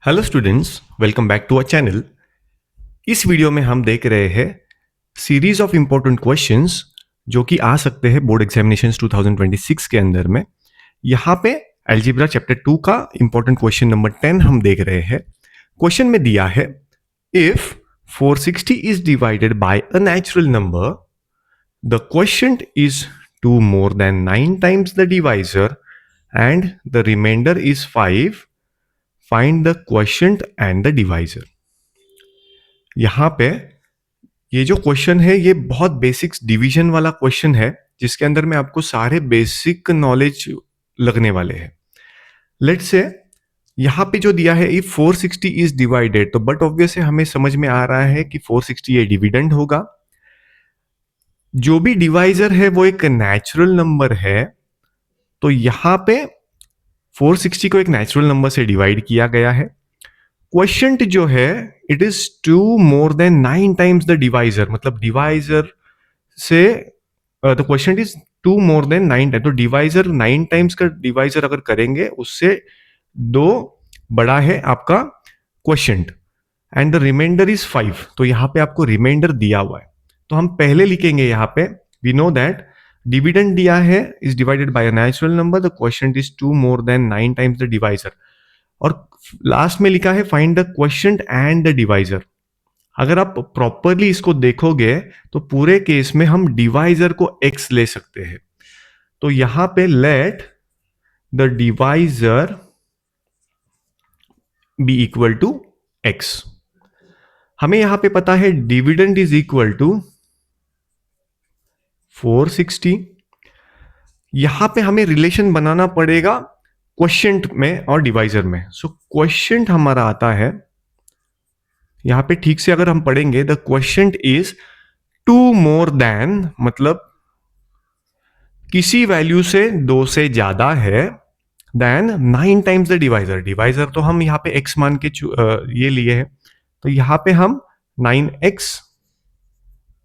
Hello students, welcome back to our channel. इस video में हम देख रहे हैं सीरीज ऑफ इंपॉर्टेंट क्वेश्चंस जो कि आ सकते हैं बोर्ड एग्जामिनेशंस 2026 के अंदर में। यहाँ पे अलजेब्रा चैप्टर 2 का इंपॉर्टेंट क्वेश्चन नंबर 10 हम देख रहे हैं। क्वेश्चन में दिया है if 460 is divided by a natural number, the quotient is 2 more than 9 times the divisor and the remainder is 5, find the quotient and the divisor. यहां पे ये जो क्वेश्चन है ये बहुत बेसिक्स डिवीजन वाला क्वेश्चन है जिसके अंदर में आपको सारे बेसिक नॉलेज लगने वाले हैं। लेट्स से यहां पे जो दिया है इफ 460 इज डिवाइडेड, तो बट ऑब्वियस है हमें समझ में आ रहा है कि 460 ये डिविडेंड होगा। जो भी डिवाइजर है वो एक नेचुरल नंबर है, तो यहां पे 460 को एक नेचुरल नंबर से डिवाइड किया गया है। क्वोशिएंट जो है it is 2 more than 9 times the divisor, मतलब डिवाइजर से the quotient is 2 more than 9 times, तो डिवाइजर 9 टाइम्स का डिवाइजर अगर करेंगे उससे 2 बड़ा है आपका quotient and the remainder is 5। तो यहां पे आपको रिमाइंडर दिया हुआ है, तो हम पहले लिखेंगे यहां पे वी नो दैट डिविडेंड दिया है is divided by a natural number, the quotient is 2 more than 9 times the divisor, और लास्ट में लिखा है find the quotient and the divisor. अगर आप प्रॉपरली इसको देखोगे तो पूरे केस में हम डिवाइजर को x ले सकते हैं। तो यहां पे let the divisor be equal to x। हमें यहां पे पता है डिविडेंड इज इक्वल टू 460। यहां पे हमें रिलेशन बनाना पड़ेगा क्वोशिएंट में और डिवाइजर में। सो क्वोशिएंट हमारा आता है यहां पे, ठीक से अगर हम पढ़ेंगे the quotient is 2 more than, मतलब किसी वैल्यू से 2 से ज्यादा है, then 9 times the divisor. Divisor तो हम यहां पे x मान के ये लिए है, तो यहां पे हम 9x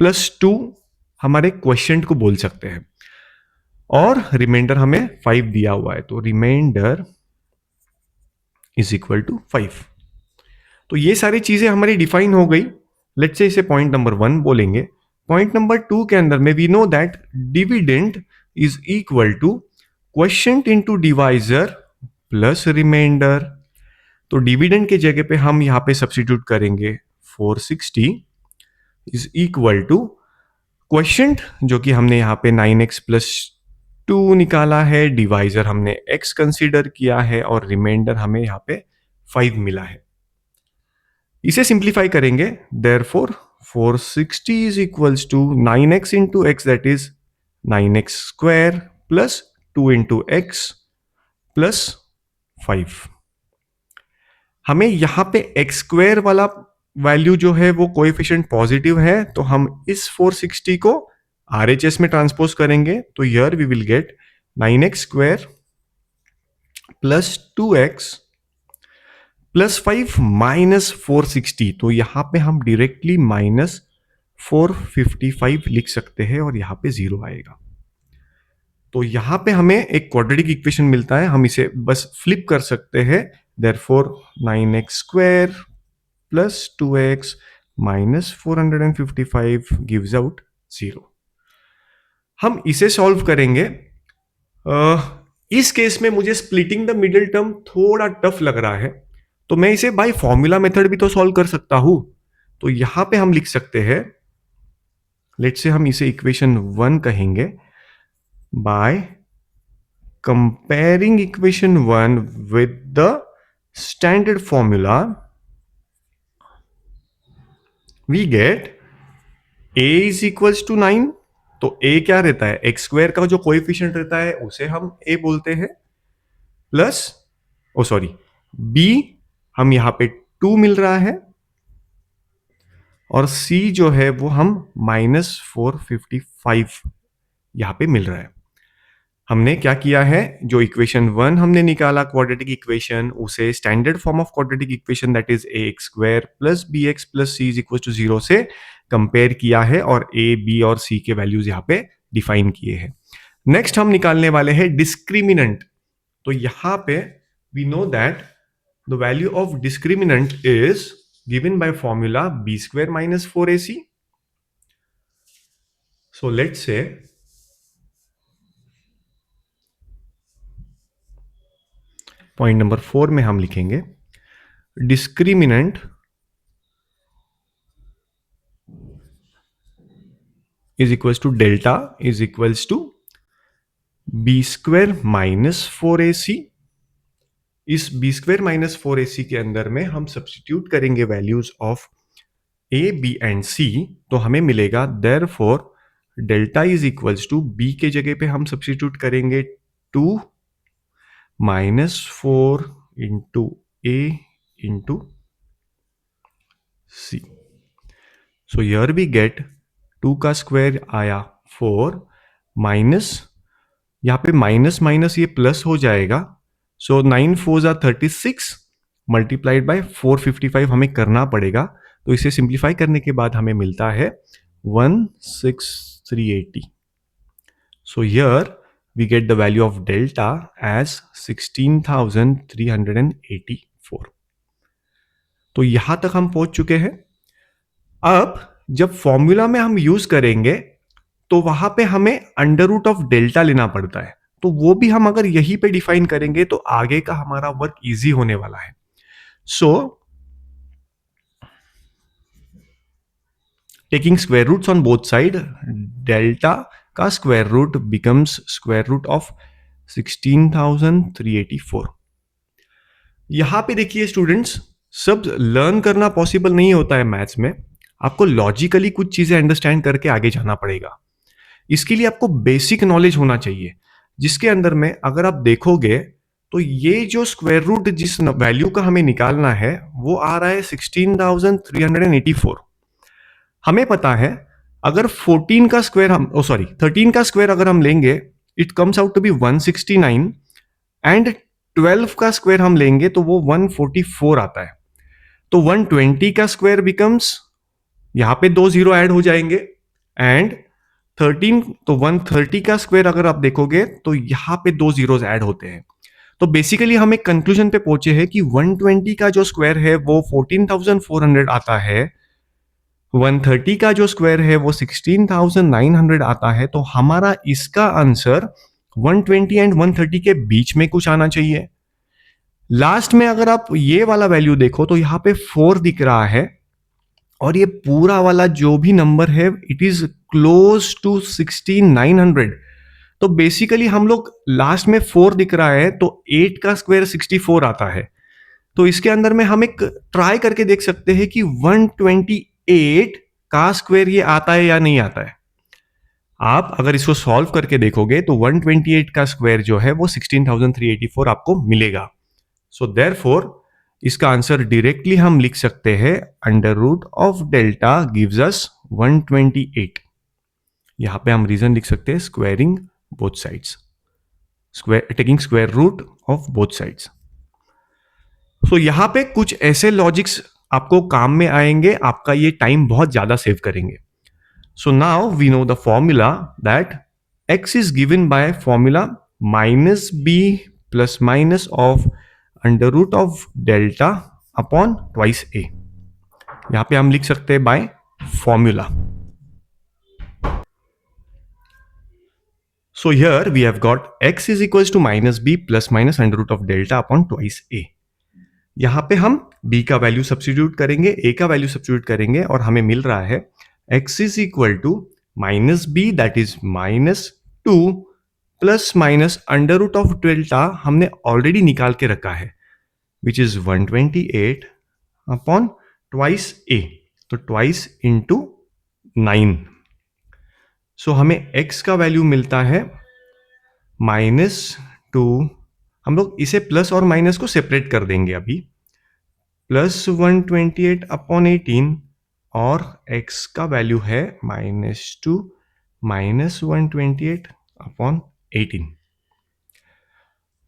प्लस 2 हमारे क्वोशिएंट को बोल सकते हैं, और रिमाइंडर हमें 5 दिया हुआ है, तो रिमाइंडर इज इक्वल टू 5। तो ये सारी चीजें हमारी डिफाइन हो गई। लेट्स से इसे पॉइंट नंबर 1 बोलेंगे। पॉइंट नंबर 2 के अंदर में we know that dividend is equal to quotient into divisor plus remainder. तो डिविडेंड के जगह पे हम यहां पे सब्स्टिट्यूट करेंगे 460 इज इक्वल टू क्वोशिएंट जो कि हमने यहां पे 9x प्लस 2 निकाला है, डिवाइजर हमने x कंसीडर किया है, और रिमाइंडर हमें यहां पे 5 मिला है। इसे सिंप्लीफाई करेंगे, therefore 460 is equals to 9x into x, that is 9x square plus 2 into x plus 5। हमें यहां पे x स्क्वायर वाला वैल्यू जो है वो कोएफिशिएंट पॉजिटिव है, तो हम इस 460 को RHS में ट्रांसपोज करेंगे, तो here we will get 9x square plus 2x plus 5 minus 460। तो यहां पे हम डायरेक्टली माइनस 455 लिख सकते हैं और यहां पे 0 आएगा। तो यहां पे हमें एक क्वाड्रेटिक इक्वेशन मिलता है, हम इसे बस फ्लिप कर सकते हैं। Therefore 9x square plus 2x minus 455 gives out 0। हम इसे सॉल्व करेंगे। इस केस में मुझे स्प्लिटिंग द मिडिल टर्म थोड़ा टफ लग रहा है, तो मैं इसे बाय फॉर्मूला मेथड भी तो सॉल्व कर सकता हूं। तो यहां पे हम लिख सकते हैं, लेट्स से हम इसे इक्वेशन 1 कहेंगे, by comparing equation 1 with the standard formula we get a is equals to 9। तो a क्या रहता है, x स्क्वायर का जो कोएफिशिएंट रहता है उसे हम a बोलते हैं, प्लस b हम यहां पे 2 मिल रहा है, और c जो है वो हम माइनस 455 यहां पे मिल रहा है। हमने क्या किया है, जो इक्वेशन 1 हमने निकाला क्वाड्रेटिक इक्वेशन, उसे standard form of quadratic equation that is ax square plus bx plus c is equal to 0 से कंपेयर किया है, और a b और c के वैल्यूज यहां पे डिफाइन किए हैं। नेक्स्ट हम निकालने वाले हैं डिस्क्रिमिनेंट। तो यहां पे we know that The value of discriminant is given by formula b square minus 4ac. So let's say point number 4 में हम लिखेंगे discriminant is equals to delta is equals to b square minus 4ac. इस B square minus 4ac के अंदर में हम substitute करेंगे values of A B and C, तो हमें मिलेगा therefore delta is equals to B के जगह पे हम सब्स्टिट्यूट करेंगे 2 minus 4 into A into C. So here we get 2 का स्क्वायर आया 4 माइनस, यहां पे माइनस माइनस ये प्लस हो जाएगा. सो 9 4 36 मल्टीप्लाइड बाय 455 हमें करना पड़ेगा. तो इसे सिंप्लीफाई करने के बाद हमें मिलता है 16380. So here we get the value of delta as 16,384. तो यहां तक हम पहुंच चुके हैं. अब जब फॉर्मूला में हम यूज करेंगे तो वहां पे हमें अंडर रूट ऑफ डेल्टा लेना पड़ता है. तो वो भी हम अगर यहीं पे डिफाइन करेंगे तो आगे का हमारा वर्क इजी होने वाला है. So taking square roots on both side, delta का square root becomes square root of 16,384. यहां पे देखिए स्टूडेंट्स, सब लर्न करना पॉसिबल नहीं होता है मैथ्स में. आपको लॉजिकली कुछ चीजें अंडरस्टैंड करके आगे जाना पड़ेगा. इसके लिए आपको बेसिक नॉलेज होना चाहिए, जिसके अंदर में अगर आप देखोगे तो ये जो स्क्वायर रूट जिस वैल्यू का हमें निकालना है वो आ रहा है 16,384. हमें पता है अगर 14 का स्क्वायर हम 13 का स्क्वायर अगर हम लेंगे it comes out to be 169 and 12 का स्क्वायर हम लेंगे तो वो 144 आता है. तो 120 का स्क्वायर बिकम्स, यहां पे 2 जीरो ऐड हो जाएंगे, एंड 13 तो 130 का स्क्वायर अगर आप देखोगे तो यहां पे 2 जीरोस ऐड होते हैं. तो बेसिकली हम एक कंक्लूजन पे पहुंचे हैं कि 120 का जो स्क्वायर है वो 14,400 आता है, 130 का जो स्क्वायर है वो 16,900 आता है. तो हमारा इसका आंसर 120 एंड 130 के बीच में कुछ आना चाहिए. लास्ट में अगर आप ये वाला वैल्यू देखो तो यहां पे 4 दिख रहा है और ये पूरा वाला जो भी नंबर है इट इज क्लोज टू 16,900. तो बेसिकली हम लोग लास्ट में 4 दिख रहा है तो 8 का स्क्वायर 64 आता है. तो इसके अंदर में हम एक ट्राई करके देख सकते हैं कि 128 का स्क्वायर ये आता है या नहीं आता है. आप अगर इसको सॉल्व करके देखोगे तो 128 का स्क्वायर जो है वो 16,384 आपको मिलेगा. सो देयरफॉर इसका आंसर डायरेक्टली हम लिख सकते हैं under root of delta gives us 128. यहां पे हम रीजन लिख सकते हैं squaring both sides, taking square root of both sides. So यहां पे कुछ ऐसे लॉजिक्स आपको काम में आएंगे, आपका ये टाइम बहुत ज्यादा सेव करेंगे. So now we know the formula that x is given by formula minus B plus minus of under root of delta upon twice A. यहां पे हम लिख सकते हैं by formula. So here we have got x is equals to minus b plus minus under root of delta upon twice a. यहां पे हम b का वैल्यू सब्स्टिट्यूट करेंगे, a का वैल्यू सब्स्टिट्यूट करेंगे और हमें मिल रहा है x is equal to minus b that is minus 2 plus minus under root of delta हमने ऑलरेडी निकाल के रखा है which is 128 upon twice a. तो ट्वाइस इंटू 9. सो हमें x का वैल्यू मिलता है -2. हम लोग इसे प्लस और माइनस को सेपरेट कर देंगे अभी. प्लस 128 अपॉन 18 और x का वैल्यू है -2 minus 128 upon 18.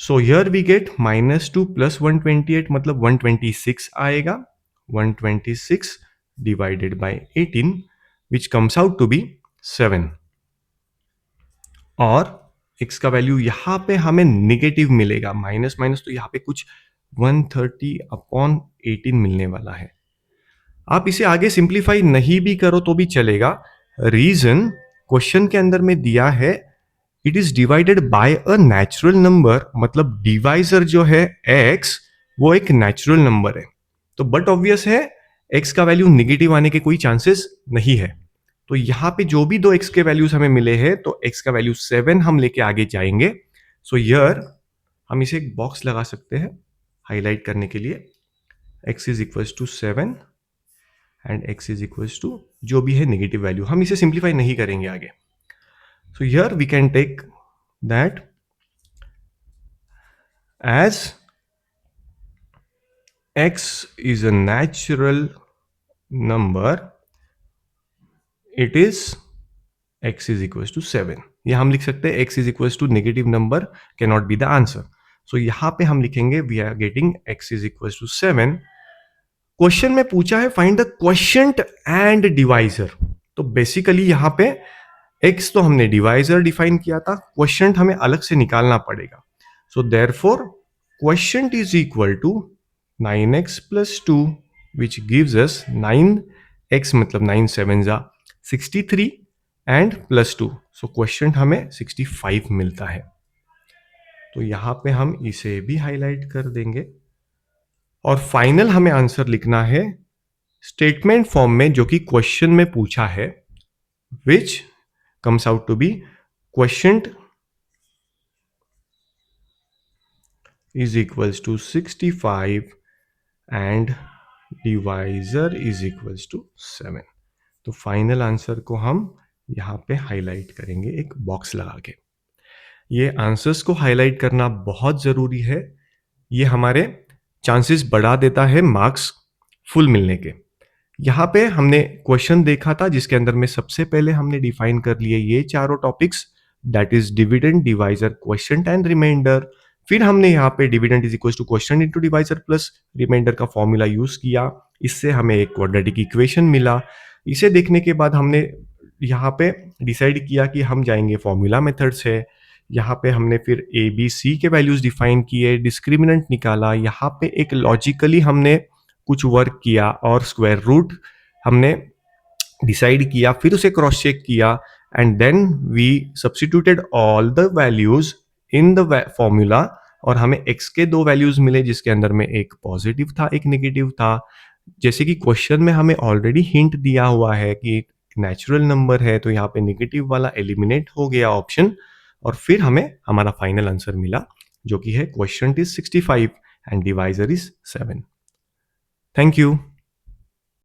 So here we get -2 plus 128 मतलब 126 आएगा. 126 divided by 18 which comes out to be 7. और x का वैल्यू यहां पे हमें नेगेटिव मिलेगा, माइनस माइनस तो यहां पे कुछ 130/18 मिलने वाला है। आप इसे आगे सिंप्लीफाई नहीं भी करो तो भी चलेगा। रीजन क्वेश्चन के अंदर में दिया है it is divided by a natural number, मतलब डिवाइजर जो है x वो एक नेचुरल नंबर है। तो बट ऑब्वियस है x का वैल्यू निगेटिव आने के कोई चांसेस नहीं है। तो यहां पे जो भी दो x के वैल्यूज हमें मिले हैं तो x का वैल्यू 7 हम लेके आगे जाएंगे। सो हियर हम इसे एक बॉक्स लगा सकते हैं हाईलाइट करने के लिए। x is equals to 7 and x is equals to जो भी है नेगेटिव वैल्यू। हम इसे सिंप्लीफाई नहीं करेंगे आगे। So here we can take that as x is a natural number, it is x is equals to 7। यह हम लिख सकते हैं x is equals to negative number cannot be the answer। so यहां पे हम लिखेंगे we are getting x is equals to 7। Question में पूछा है find the quotient and divisor. तो बेसिकली यहां पे x तो हमने डिवाइजर डिफाइन किया था, क्वोशिएंट हमें अलग से निकालना पड़ेगा। So therefore quotient is equal to 9x plus 2 which gives us 9x मतलब 9 7 जा 63 एंड प्लस 2। सो क्वेश्चन हमें 65 मिलता है। तो यहां पे हम इसे भी हाईलाइट कर देंगे और फाइनल हमें आंसर लिखना है स्टेटमेंट फॉर्म में जो कि क्वेश्चन में पूछा है which comes out to be quotient is equals to 65 and divisor is equals to 7। तो फाइनल आंसर को हम यहां पे हाईलाइट करेंगे एक बॉक्स लगा के। ये आंसर्स को हाईलाइट करना बहुत जरूरी है, ये हमारे चांसेस बढ़ा देता है मार्क्स फुल मिलने के। यहां पे हमने क्वेश्चन देखा था जिसके अंदर में सबसे पहले हमने डिफाइन कर लिए ये चारों topics, that is dividend, divisor, quotient and remainder. फिर हमने यहाँ पे dividend is equal to quotient into divisor plus remainder का फॉर्मूला यूज किया, इससे हमें एक क्वाड्रेटिक इक्वेशन मिला। इसे देखने के बाद हमने यहाँ पे डिसाइड किया कि हम जाएंगे फॉर्मूला मेथड से। यहाँ पे हमने फिर ए बी सी के वैल्यूज डिफाइन किए, डिस्क्रिमिनेंट निकाला, यहाँ पे एक लॉजिकली हमने कुछ वर्क किया और स्क्वायर रूट हमने डिसाइड किया, फिर उसे क्रॉस चेक किया and then we substituted all the values in the formula और हमें x के दो वैल्यूज मिले जिसके अंदर में एक पॉजिटिव था एक नेगेटिव था। जैसे कि क्वेश्चन में हमें ऑलरेडी हिंट दिया हुआ है कि नेचुरल नंबर है तो यहाँ पे नेगेटिव वाला एलिमिनेट हो गया ऑप्शन और फिर हमें हमारा फाइनल आंसर मिला जो कि है quotient is 65 and divisor is 7। Thank you.